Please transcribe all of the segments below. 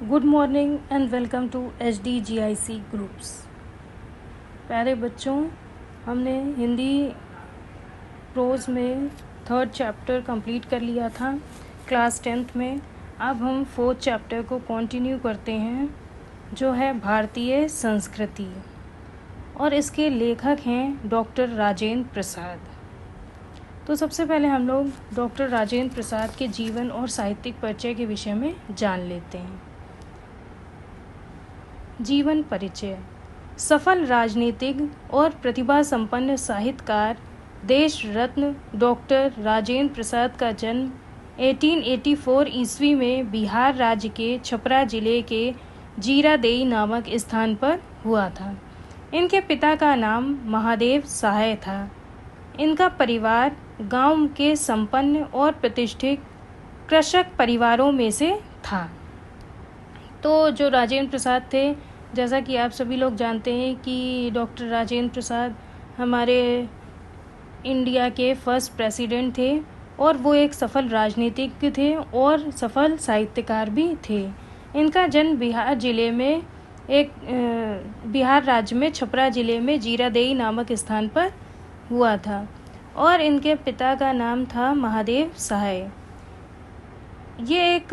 Good morning and welcome to HDGIC groups. प्यारे बच्चों, हमने हिंदी प्रोज में 3rd चैप्टर कंप्लीट कर लिया था क्लास 10th में। अब हम 4th चैप्टर को कंटिन्यू करते हैं, जो है भारतीय संस्कृति, और इसके लेखक हैं डॉक्टर राजेंद्र प्रसाद। तो सबसे पहले हम लोग डॉक्टर राजेंद्र प्रसाद के जीवन और साहित्यिक परिचय के विषय में जान लेते हैं। जीवन परिचय। सफल राजनीतिक और प्रतिभा संपन्न साहित्यकार देश रत्न डॉक्टर राजेंद्र प्रसाद का जन्म 1884 ईस्वी में बिहार राज्य के छपरा जिले के जीरादेई नामक स्थान पर हुआ था। इनके पिता का नाम महादेव सहाय था। इनका परिवार गांव के संपन्न और प्रतिष्ठित कृषक परिवारों में से था। तो जो राजेंद्र प्रसाद थे, जैसा कि आप सभी लोग जानते हैं कि डॉक्टर राजेंद्र प्रसाद हमारे इंडिया के फर्स्ट प्रेसिडेंट थे, और वो एक सफल राजनीतिज्ञ थे और सफल साहित्यकार भी थे। इनका जन्म बिहार राज्य में छपरा जिले में जीरादेई नामक स्थान पर हुआ था, और इनके पिता का नाम था महादेव सहाय। ये एक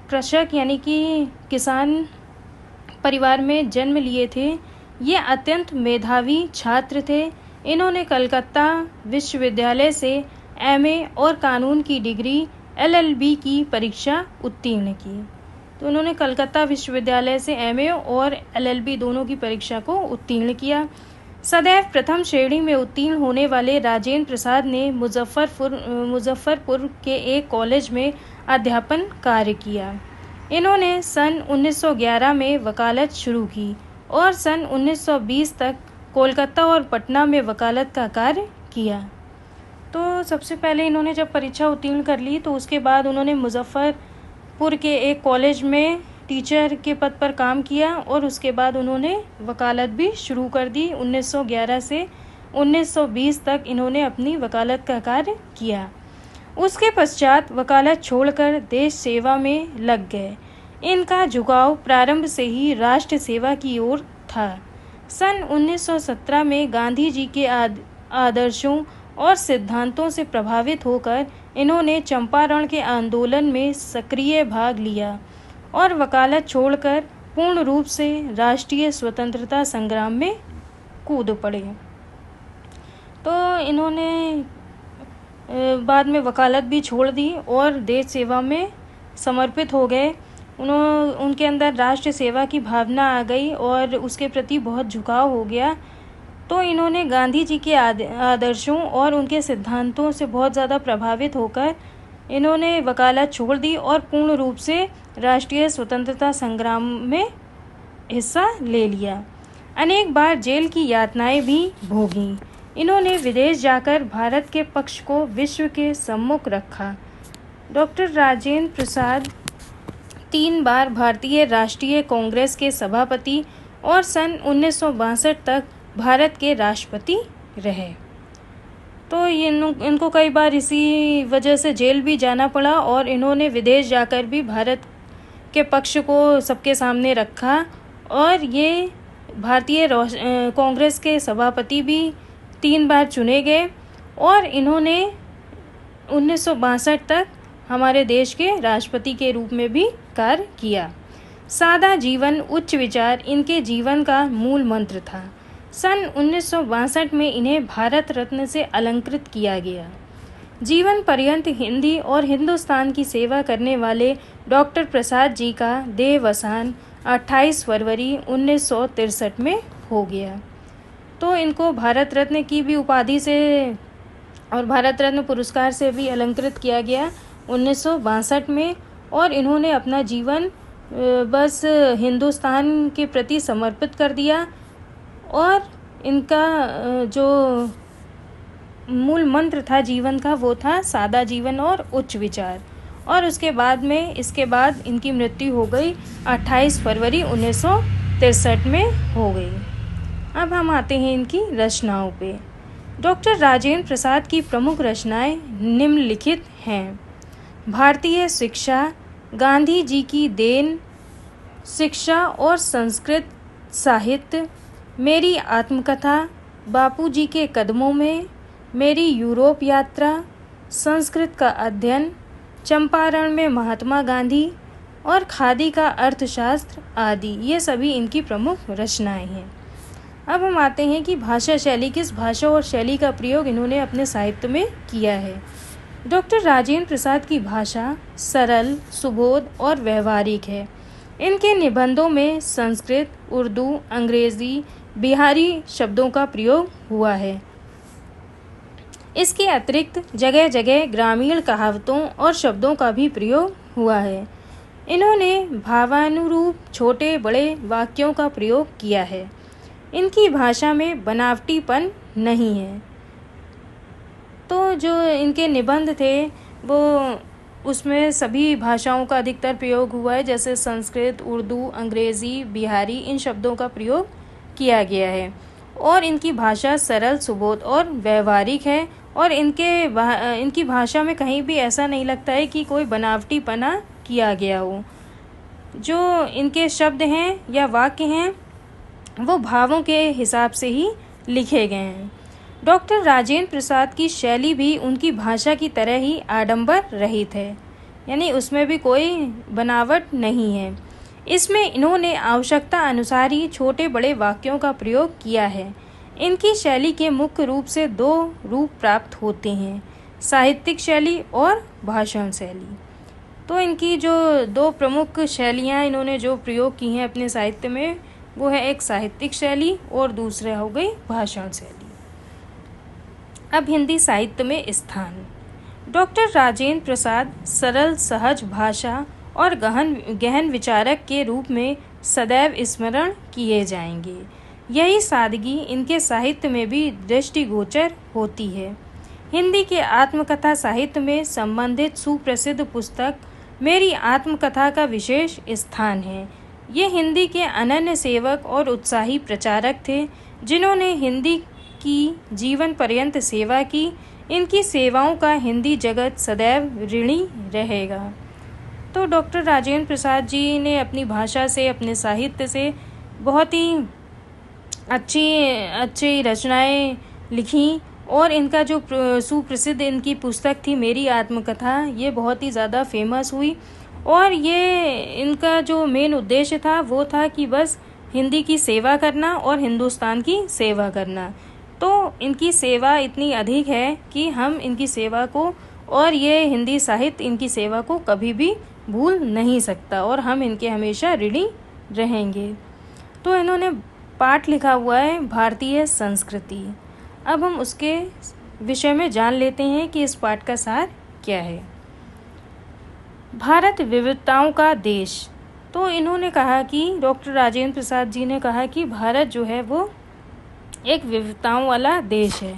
कृषक यानी कि किसान परिवार में जन्म लिए थे। ये अत्यंत मेधावी छात्र थे। इन्होंने कलकत्ता विश्वविद्यालय से MA और कानून की डिग्री LLB की परीक्षा उत्तीर्ण की। तो उन्होंने कलकत्ता विश्वविद्यालय से MA और LLB दोनों की परीक्षा को उत्तीर्ण किया। सदैव प्रथम श्रेणी में उत्तीर्ण होने वाले राजेंद्र प्रसाद ने मुजफ्फरपुर के एक कॉलेज में अध्यापन कार्य किया। इन्होंने सन 1911 में वकालत शुरू की और सन 1920 तक कोलकाता और पटना में वकालत का कार्य किया। तो सबसे पहले इन्होंने जब परीक्षा उत्तीर्ण कर ली, तो उसके बाद उन्होंने मुजफ्फरपुर के एक कॉलेज में टीचर के पद पर काम किया, और उसके बाद उन्होंने वकालत भी शुरू कर दी। 1911 से 1920 तक इन्होंने अपनी वकालत का कार्य किया। उसके पश्चात वकालत छोड़कर देश सेवा में लग गए। इनका झुकाव प्रारंभ से ही राष्ट्र सेवा की ओर था। सन 1917 में गांधी जी के आदर्शों और सिद्धांतों से प्रभावित होकर इन्होंने चंपारण के आंदोलन में सक्रिय भाग लिया और वकालत छोड़कर पूर्ण रूप से राष्ट्रीय स्वतंत्रता संग्राम में कूद पड़े। तो इन्होंने बाद में वकालत भी छोड़ दी और देश सेवा में समर्पित हो गए। उनके अंदर राष्ट्र सेवा की भावना आ गई और उसके प्रति बहुत झुकाव हो गया। तो इन्होंने गांधी जी के आदर्शों और उनके सिद्धांतों से बहुत ज़्यादा प्रभावित होकर इन्होंने वकालत छोड़ दी और पूर्ण रूप से राष्ट्रीय स्वतंत्रता संग्राम में हिस्सा ले लिया। अनेक बार जेल की यातनाएं भी भोगी। इन्होंने विदेश जाकर भारत के पक्ष को विश्व के सम्मुख रखा। डॉक्टर राजेंद्र प्रसाद 3 बार भारतीय राष्ट्रीय कांग्रेस के सभापति और सन 1962 तक भारत के राष्ट्रपति रहे। तो इनको कई बार इसी वजह से जेल भी जाना पड़ा, और इन्होंने विदेश जाकर भी भारत के पक्ष को सबके सामने रखा, और ये भारतीय कांग्रेस के सभापति भी 3 बार चुने गए, और इन्होंने 1962 तक हमारे देश के राष्ट्रपति के रूप में भी कार्य किया। सादा जीवन उच्च विचार इनके जीवन का मूल मंत्र था। सन 1962 में इन्हें भारत रत्न से अलंकृत किया गया। जीवन पर्यंत हिंदी और हिंदुस्तान की सेवा करने वाले डॉक्टर प्रसाद जी का देहावसान 28 फरवरी 1963 में हो गया। तो इनको भारत रत्न की भी उपाधि से और भारत रत्न पुरस्कार से भी अलंकृत किया गया 1962 में, और इन्होंने अपना जीवन बस हिंदुस्तान के प्रति समर्पित कर दिया, और इनका जो मूल मंत्र था जीवन का वो था सादा जीवन और उच्च विचार। और इसके बाद इनकी मृत्यु हो गई 28 फरवरी 1963 में हो गई। अब हम आते हैं इनकी रचनाओं पे। डॉक्टर राजेंद्र प्रसाद की प्रमुख रचनाएं निम्नलिखित हैं। भारतीय शिक्षा, गांधी जी की देन, शिक्षा और संस्कृत साहित्य, मेरी आत्मकथा, बापूजी के कदमों में, मेरी यूरोप यात्रा, संस्कृत का अध्ययन, चंपारण में महात्मा गांधी और खादी का अर्थशास्त्र आदि, ये सभी इनकी प्रमुख रचनाएं हैं। अब हम आते हैं कि भाषा शैली, किस भाषा और शैली का प्रयोग इन्होंने अपने साहित्य में किया है। डॉक्टर राजेंद्र प्रसाद की भाषा सरल, सुबोध और व्यवहारिक है। इनके निबंधों में संस्कृत, उर्दू, अंग्रेजी, बिहारी शब्दों का प्रयोग हुआ है। इसके अतिरिक्त जगह जगह ग्रामीण कहावतों और शब्दों का भी प्रयोग हुआ है। इन्होंने भावानुरूप छोटे बड़े वाक्यों का प्रयोग किया है। इनकी भाषा में बनावटीपन नहीं है। तो जो इनके निबंध थे वो उसमें सभी भाषाओं का अधिकतर प्रयोग हुआ है, जैसे संस्कृत, उर्दू, अंग्रेज़ी, बिहारी, इन शब्दों का प्रयोग किया गया है। और इनकी भाषा सरल, सुबोध और व्यवहारिक है। और इनकी भाषा में कहीं भी ऐसा नहीं लगता है कि कोई बनावटीपना किया गया हो। जो इनके शब्द हैं या वाक्य हैं वो भावों के हिसाब से ही लिखे गए हैं। डॉक्टर राजेंद्र प्रसाद की शैली भी उनकी भाषा की तरह ही आडंबर रहित है, यानी उसमें भी कोई बनावट नहीं है। इसमें इन्होंने आवश्यकता अनुसार ही छोटे बड़े वाक्यों का प्रयोग किया है। इनकी शैली के मुख्य रूप से दो रूप प्राप्त होते हैं, साहित्यिक शैली और भाषण शैली। तो इनकी जो दो प्रमुख शैलियाँ इन्होंने जो प्रयोग की हैं अपने साहित्य में, वो है एक साहित्यिक शैली और दूसरा हो गई भाषण शैली। अब हिंदी साहित्य में स्थान। डॉक्टर राजेंद्र प्रसाद सरल, सहज भाषा और गहन विचारक के रूप में सदैव स्मरण किए जाएंगे। यही सादगी इनके साहित्य में भी दृष्टिगोचर होती है। हिंदी के आत्मकथा साहित्य में संबंधित सुप्रसिद्ध पुस्तक मेरी आत्मकथा का विशेष स्थान है। ये हिंदी के अनन्य सेवक और उत्साही प्रचारक थे, जिन्होंने हिंदी की जीवन पर्यंत सेवा की। इनकी सेवाओं का हिंदी जगत सदैव ऋणी रहेगा। तो डॉक्टर राजेंद्र प्रसाद जी ने अपनी भाषा से, अपने साहित्य से बहुत ही अच्छी रचनाएं लिखी। और इनका जो सुप्रसिद्ध इनकी पुस्तक थी मेरी आत्मकथा, ये बहुत ही ज़्यादा फेमस हुई। और ये इनका जो मेन उद्देश्य था वो था कि बस हिंदी की सेवा करना और हिंदुस्तान की सेवा करना। तो इनकी सेवा इतनी अधिक है कि हम इनकी सेवा को, और ये हिंदी साहित्य इनकी सेवा को कभी भी भूल नहीं सकता और हम इनके हमेशा ऋणी रहेंगे। तो इन्होंने पाठ लिखा हुआ है भारतीय संस्कृति। अब हम उसके विषय में जान लेते हैं कि इस पाठ का सार क्या है। भारत विविधताओं का देश। तो इन्होंने कहा कि डॉक्टर राजेंद्र प्रसाद जी ने कहा कि भारत जो है वो एक विविधताओं वाला देश है।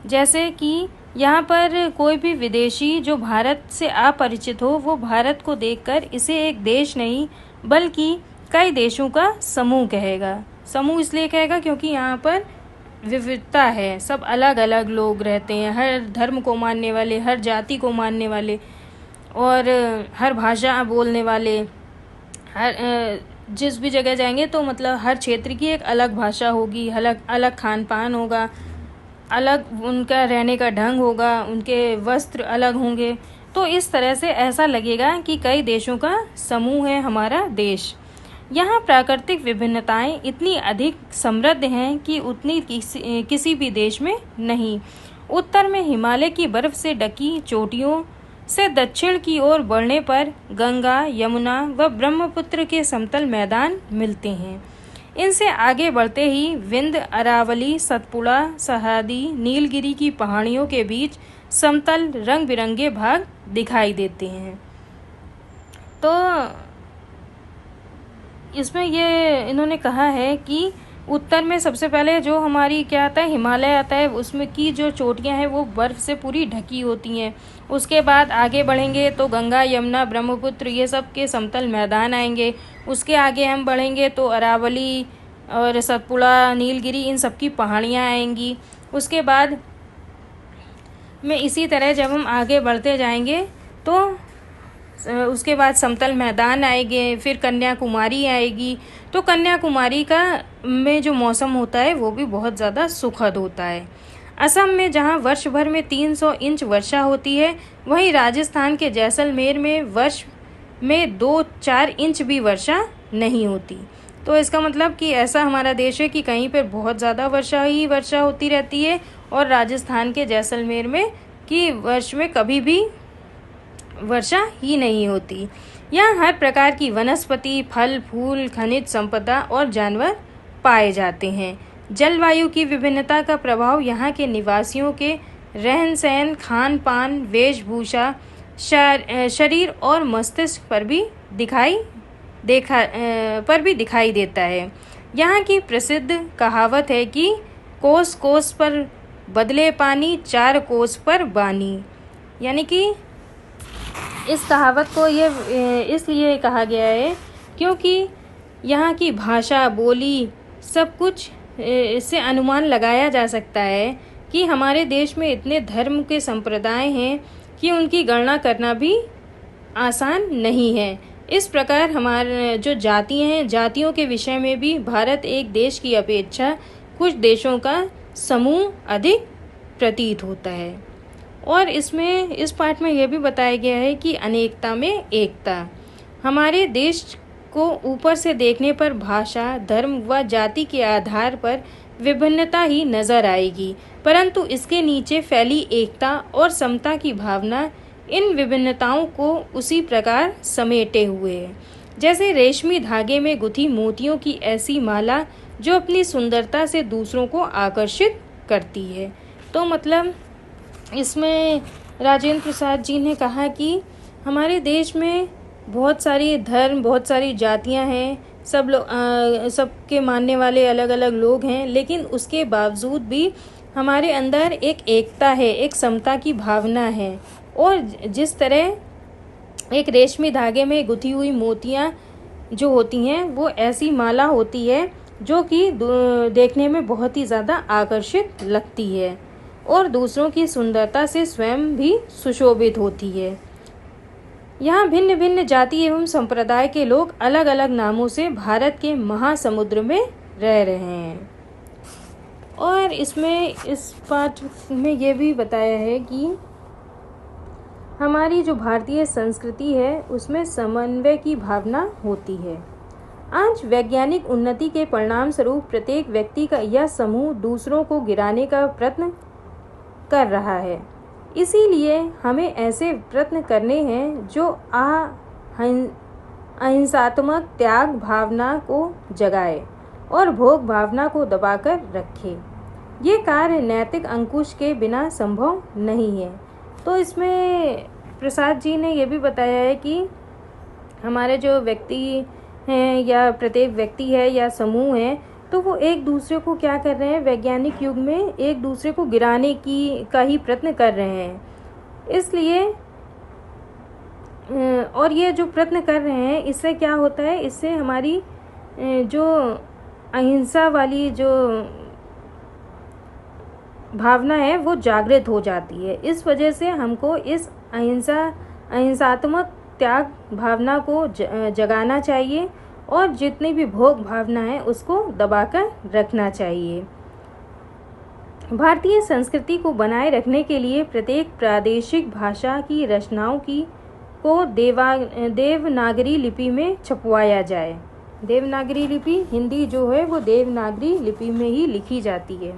जैसे कि यहाँ पर कोई भी विदेशी जो भारत से अपरिचित हो, वो भारत को देखकर इसे एक देश नहीं बल्कि कई देशों का समूह कहेगा। समूह इसलिए कहेगा क्योंकि यहाँ पर विविधता है, सब अलग अलग लोग रहते हैं, हर धर्म को मानने वाले, हर जाति को मानने वाले और हर भाषा बोलने वाले। हर जिस भी जगह जाएंगे तो मतलब हर क्षेत्र की एक अलग भाषा होगी, अलग अलग खान पान होगा, अलग उनका रहने का ढंग होगा, उनके वस्त्र अलग होंगे। तो इस तरह से ऐसा लगेगा कि कई देशों का समूह है हमारा देश। यहाँ प्राकृतिक विभिन्नताएं इतनी अधिक समृद्ध हैं कि उतनी किसी भी देश में नहीं। उत्तर में हिमालय की बर्फ से ढकी चोटियों से दक्षिण की ओर बढ़ने पर गंगा, यमुना व ब्रह्मपुत्र के समतल मैदान मिलते हैं। इनसे आगे बढ़ते ही विंध्य, अरावली, सतपुड़ा, सह्याद्री, नीलगिरी की पहाड़ियों के बीच समतल रंग बिरंगे भाग दिखाई देते हैं। तो इसमें ये इन्होंने कहा है कि उत्तर में सबसे पहले जो हमारी क्या आता है, हिमालय आता है, उसमें की जो चोटियां हैं वो बर्फ़ से पूरी ढकी होती हैं। उसके बाद आगे बढ़ेंगे तो गंगा, यमुना, ब्रह्मपुत्र ये सब के समतल मैदान आएंगे। उसके आगे हम बढ़ेंगे तो अरावली और सतपुड़ा, नीलगिरी इन सब की पहाड़ियाँ आएंगी। उसके बाद में इसी तरह जब हम आगे बढ़ते जाएंगे तो उसके बाद समतल मैदान आएंगे, फिर कन्याकुमारी आएगी। तो कन्याकुमारी का में जो मौसम होता है वो भी बहुत ज़्यादा सुखद होता है। असम में जहाँ वर्ष भर में 300 इंच वर्षा होती है, वहीं राजस्थान के जैसलमेर में वर्ष में 2-4 इंच भी वर्षा नहीं होती। तो इसका मतलब कि ऐसा हमारा देश है कि कहीं पर बहुत ज़्यादा वर्षा होती रहती है, और राजस्थान के जैसलमेर में कि वर्ष में कभी भी वर्षा ही नहीं होती। यहाँ हर प्रकार की वनस्पति, फल फूल, खनिज संपदा और जानवर पाए जाते हैं। जलवायु की विभिन्नता का प्रभाव यहाँ के निवासियों के रहन सहन, खान पान, वेशभूषा, शरीर और मस्तिष्क पर भी दिखाई देता है। यहाँ की प्रसिद्ध कहावत है कि कोस कोस पर बदले पानी, 4 कोस पर बानी। यानी कि इस कहावत को ये इसलिए कहा गया है क्योंकि यहाँ की भाषा, बोली, सब कुछ इससे अनुमान लगाया जा सकता है कि हमारे देश में इतने धर्म के संप्रदाय हैं कि उनकी गणना करना भी आसान नहीं है। इस प्रकार हमारे जो जातियाँ हैं, जातियों के विषय में भी भारत एक देश की अपेक्षा कुछ देशों का समूह अधिक प्रतीत होता है। और इसमें इस पाठ में यह भी बताया गया है कि अनेकता में एकता। हमारे देश को ऊपर से देखने पर भाषा, धर्म व जाति के आधार पर विभिन्नता ही नजर आएगी, परंतु इसके नीचे फैली एकता और समता की भावना इन विभिन्नताओं को उसी प्रकार समेटे हुए है, जैसे रेशमी धागे में गुथी मोतियों की ऐसी माला जो अपनी सुंदरता से दूसरों को आकर्षित करती है। तो मतलब इसमें राजेंद्र प्रसाद जी ने कहा कि हमारे देश में बहुत सारी धर्म, बहुत सारी जातियां हैं, सब लोग सबके मानने वाले अलग अलग लोग हैं, लेकिन उसके बावजूद भी हमारे अंदर एक एकता है, एक समता की भावना है। और जिस तरह एक रेशमी धागे में गुथी हुई मोतियां जो होती हैं, वो ऐसी माला होती है जो कि देखने में बहुत ही ज़्यादा आकर्षित लगती है और दूसरों की सुंदरता से स्वयं भी सुशोभित होती है। यहाँ भिन्न भिन्न जाति एवं संप्रदाय के लोग अलग अलग नामों से भारत के महासमुद्र में रह रहे हैं। और इसमें इस पाठ में ये भी बताया है कि हमारी जो भारतीय संस्कृति है उसमें समन्वय की भावना होती है। आज वैज्ञानिक उन्नति के परिणाम स्वरूप प्रत्येक व्यक्ति का यह समूह दूसरों को गिराने का प्रयत्न कर रहा है। इसीलिए हमें ऐसे प्रयत्न करने हैं जो अहिंसात्मक त्याग भावना को जगाए और भोग भावना को दबाकर रखे। ये कार्य नैतिक अंकुश के बिना संभव नहीं है। तो इसमें प्रसाद जी ने ये भी बताया है कि हमारे जो व्यक्ति हैं या प्रत्येक व्यक्ति है या समूह है, तो वो एक दूसरे को क्या कर रहे हैं, वैज्ञानिक युग में एक दूसरे को गिराने का ही प्रयत्न कर रहे हैं। इसलिए और ये जो प्रयत्न कर रहे हैं, इससे क्या होता है, इससे हमारी जो अहिंसा वाली जो भावना है वो जागृत हो जाती है। इस वजह से हमको इस अहिंसात्मक त्याग भावना को जगाना चाहिए और जितनी भी भोग भावना है उसको दबाकर रखना चाहिए। भारतीय संस्कृति को बनाए रखने के लिए प्रत्येक प्रादेशिक भाषा की रचनाओं को देवनागरी लिपि में छपवाया जाए। देवनागरी लिपि, हिंदी जो है वो देवनागरी लिपि में ही लिखी जाती है।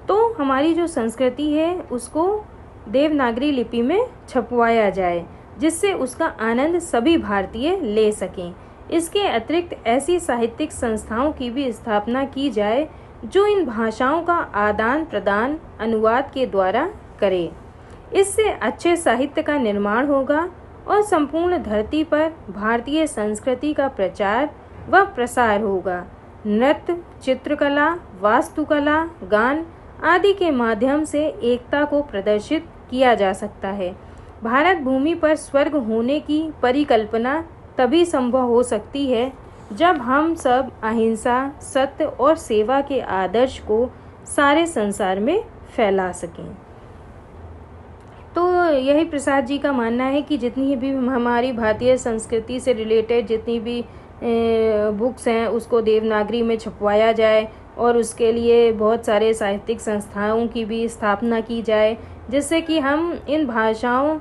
तो हमारी जो संस्कृति है उसको देवनागरी लिपि में छपवाया जाए, जिससे उसका आनंद सभी भारतीय ले सकें। इसके अतिरिक्त ऐसी साहित्यिक संस्थाओं की भी स्थापना की जाए जो इन भाषाओं का आदान प्रदान अनुवाद के द्वारा करे। इससे अच्छे साहित्य का निर्माण होगा और संपूर्ण धरती पर भारतीय संस्कृति का प्रचार व प्रसार होगा। नृत्य, चित्रकला, वास्तुकला, गान आदि के माध्यम से एकता को प्रदर्शित किया जा सकता है। भारत भूमि पर स्वर्ग होने की परिकल्पना तभी संभव हो सकती है जब हम सब अहिंसा, सत्य और सेवा के आदर्श को सारे संसार में फैला सकें। तो यही प्रसाद जी का मानना है कि जितनी भी हमारी भारतीय संस्कृति से रिलेटेड जितनी भी बुक्स हैं उसको देवनागरी में छपवाया जाए और उसके लिए बहुत सारे साहित्यिक संस्थाओं की भी स्थापना की जाए, जिससे कि हम इन भाषाओं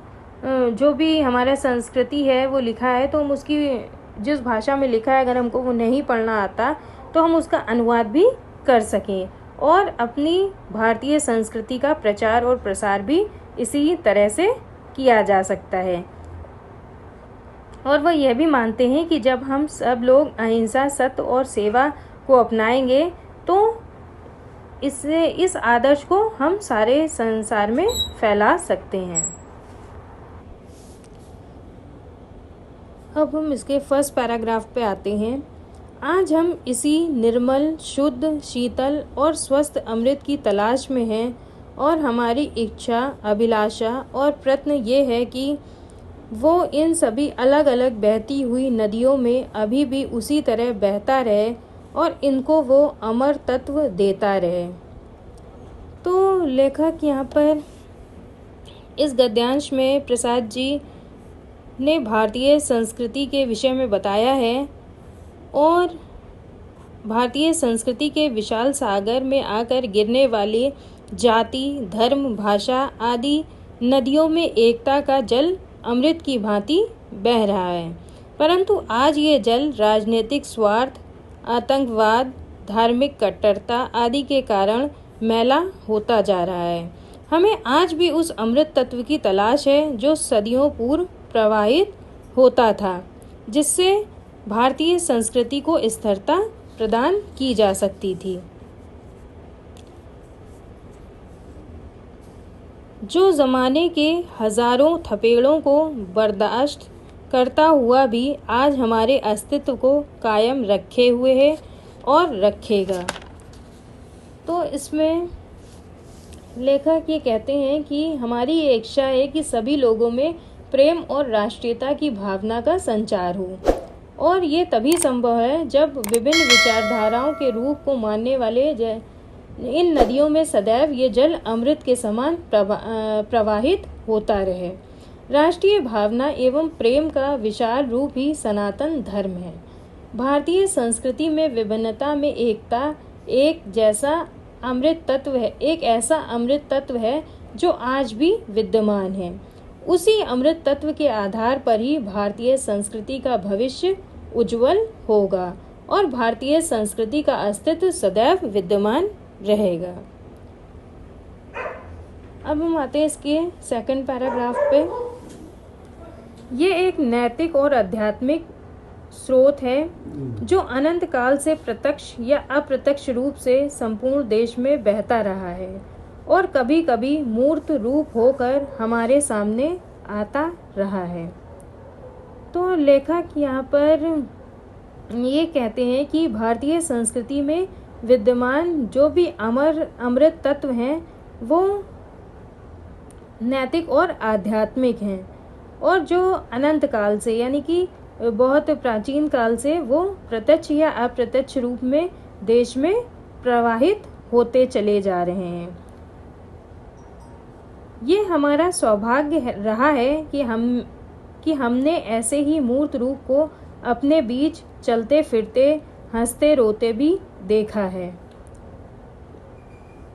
जो भी हमारा संस्कृति है वो लिखा है तो हम उसकी जिस भाषा में लिखा है अगर हमको वो नहीं पढ़ना आता तो हम उसका अनुवाद भी कर सकें और अपनी भारतीय संस्कृति का प्रचार और प्रसार भी इसी तरह से किया जा सकता है। और वह यह भी मानते हैं कि जब हम सब लोग अहिंसा, सत्य और सेवा को अपनाएंगे तो इस आदर्श को हम सारे संसार में फैला सकते हैं। अब हम इसके फर्स्ट पैराग्राफ पे आते हैं। आज हम इसी निर्मल, शुद्ध, शीतल और स्वस्थ अमृत की तलाश में हैं और हमारी इच्छा, अभिलाषा और प्रयत्न ये है कि वो इन सभी अलग अलग बहती हुई नदियों में अभी भी उसी तरह बहता रहे और इनको वो अमर तत्व देता रहे। तो लेखक यहाँ पर इस गद्यांश में प्रसाद जी ने भारतीय संस्कृति के विषय में बताया है और भारतीय संस्कृति के विशाल सागर में आकर गिरने वाली जाति, धर्म, भाषा आदि नदियों में एकता का जल अमृत की भांति बह रहा है, परंतु आज ये जल राजनीतिक स्वार्थ, आतंकवाद, धार्मिक कट्टरता आदि के कारण मैला होता जा रहा है। हमें आज भी उस अमृत तत्व की तलाश है जो सदियों पूर्व प्रवाहित होता था, जिससे भारतीय संस्कृति को स्थिरता प्रदान की जा सकती थी। जो ज़माने के हजारों थपेड़ों को बर्दाश्त करता हुआ भी आज हमारे अस्तित्व को कायम रखे हुए है और रखेगा। तो इसमें लेखक ये कहते हैं कि हमारी ये इच्छा है कि सभी लोगों में प्रेम और राष्ट्रीयता की भावना का संचार हो और ये तभी संभव है जब विभिन्न विचारधाराओं के रूप को मानने वाले इन नदियों में सदैव ये जल अमृत के समान प्रवाहित होता रहे। राष्ट्रीय भावना एवं प्रेम का विशाल रूप ही सनातन धर्म है। भारतीय संस्कृति में विभिन्नता में एकता एक ऐसा अमृत तत्व है जो आज भी विद्यमान है। उसी अमृत तत्व के आधार पर ही भारतीय संस्कृति का भविष्य उज्जवल होगा और भारतीय संस्कृति का अस्तित्व सदैव विद्यमान रहेगा। अब हम आते हैं इसके सेकंड पैराग्राफ पे। ये एक नैतिक और आध्यात्मिक स्रोत है जो अनंत काल से प्रत्यक्ष या अप्रत्यक्ष रूप से संपूर्ण देश में बहता रहा है और कभी कभी मूर्त रूप होकर हमारे सामने आता रहा है। तो लेखक यहाँ पर ये कहते हैं कि भारतीय संस्कृति में विद्यमान जो भी अमृत तत्व हैं वो नैतिक और आध्यात्मिक हैं और जो अनंत काल से यानी कि बहुत प्राचीन काल से वो प्रत्यक्ष या अप्रत्यक्ष रूप में देश में प्रवाहित होते चले जा रहे हैं। ये हमारा सौभाग्य रहा है कि हमने ऐसे ही मूर्त रूप को अपने बीच चलते फिरते हंसते रोते भी देखा है।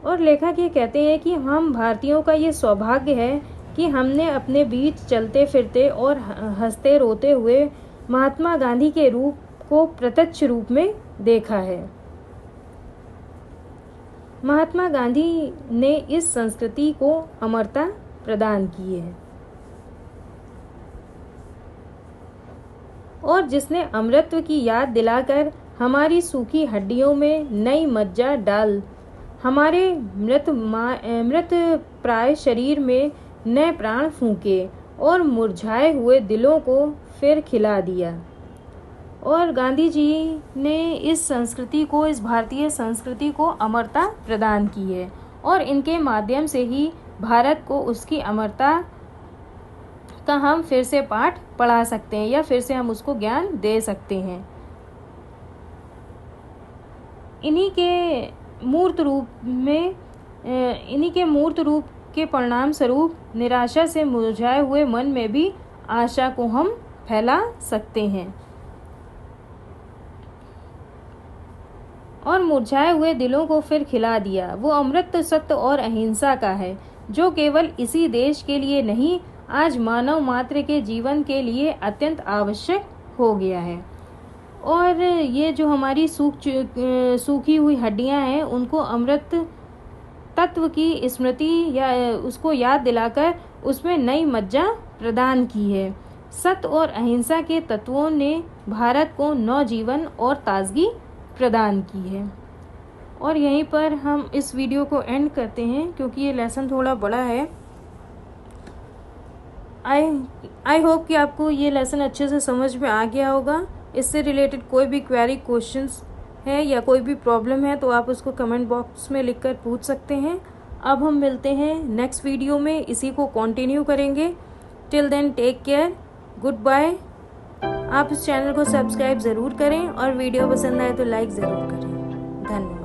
और लेखक ये कहते हैं कि हम भारतीयों का ये सौभाग्य है कि हमने अपने बीच चलते फिरते और हंसते रोते हुए महात्मा गांधी के रूप को प्रत्यक्ष रूप में देखा है। महात्मा गांधी ने इस संस्कृति को अमरता प्रदान की है और जिसने अमृतत्व की याद दिलाकर हमारी सूखी हड्डियों में नई मज्जा डाल हमारे मृत प्राय शरीर में नए प्राण फूंके और मुरझाए हुए दिलों को फिर खिला दिया। और गांधी जी ने इस भारतीय संस्कृति को अमरता प्रदान की है और इनके माध्यम से ही भारत को उसकी अमरता का हम फिर से पाठ पढ़ा सकते हैं या फिर से हम उसको ज्ञान दे सकते हैं। इन्हीं के मूर्त रूप के परिणाम स्वरूप निराशा से मुरझाए हुए मन में भी आशा को हम फैला सकते हैं। और मुरझाए हुए दिलों को फिर खिला दिया। वो अमृत सत्य और अहिंसा का है, जो केवल इसी देश के लिए नहीं, आज मानव मात्र के जीवन के लिए अत्यंत आवश्यक हो गया है। और ये जो हमारी सूखी हुई हड्डियां हैं, उनको अमृत तत्व की स्मृति या उसको याद दिलाकर उसमें नई मज्जा प्रदान की है। सत्य और अहिंसा के तत्वों ने भारत को नवजीवन और ताजगी प्रदान की है। और यहीं पर हम इस वीडियो को एंड करते हैं, क्योंकि ये लेसन थोड़ा बड़ा है। आई होप कि आपको ये लेसन अच्छे से समझ में आ गया होगा। इससे रिलेटेड कोई भी क्वेरी, क्वेश्चंस है या कोई भी प्रॉब्लम है तो आप उसको कमेंट बॉक्स में लिखकर पूछ सकते हैं। अब हम मिलते हैं नेक्स्ट वीडियो में, इसी को कंटिन्यू करेंगे। Till then take care, good bye. आप इस चैनल को सब्सक्राइब ज़रूर करें और वीडियो पसंद आए तो लाइक ज़रूर करें। धन्यवाद।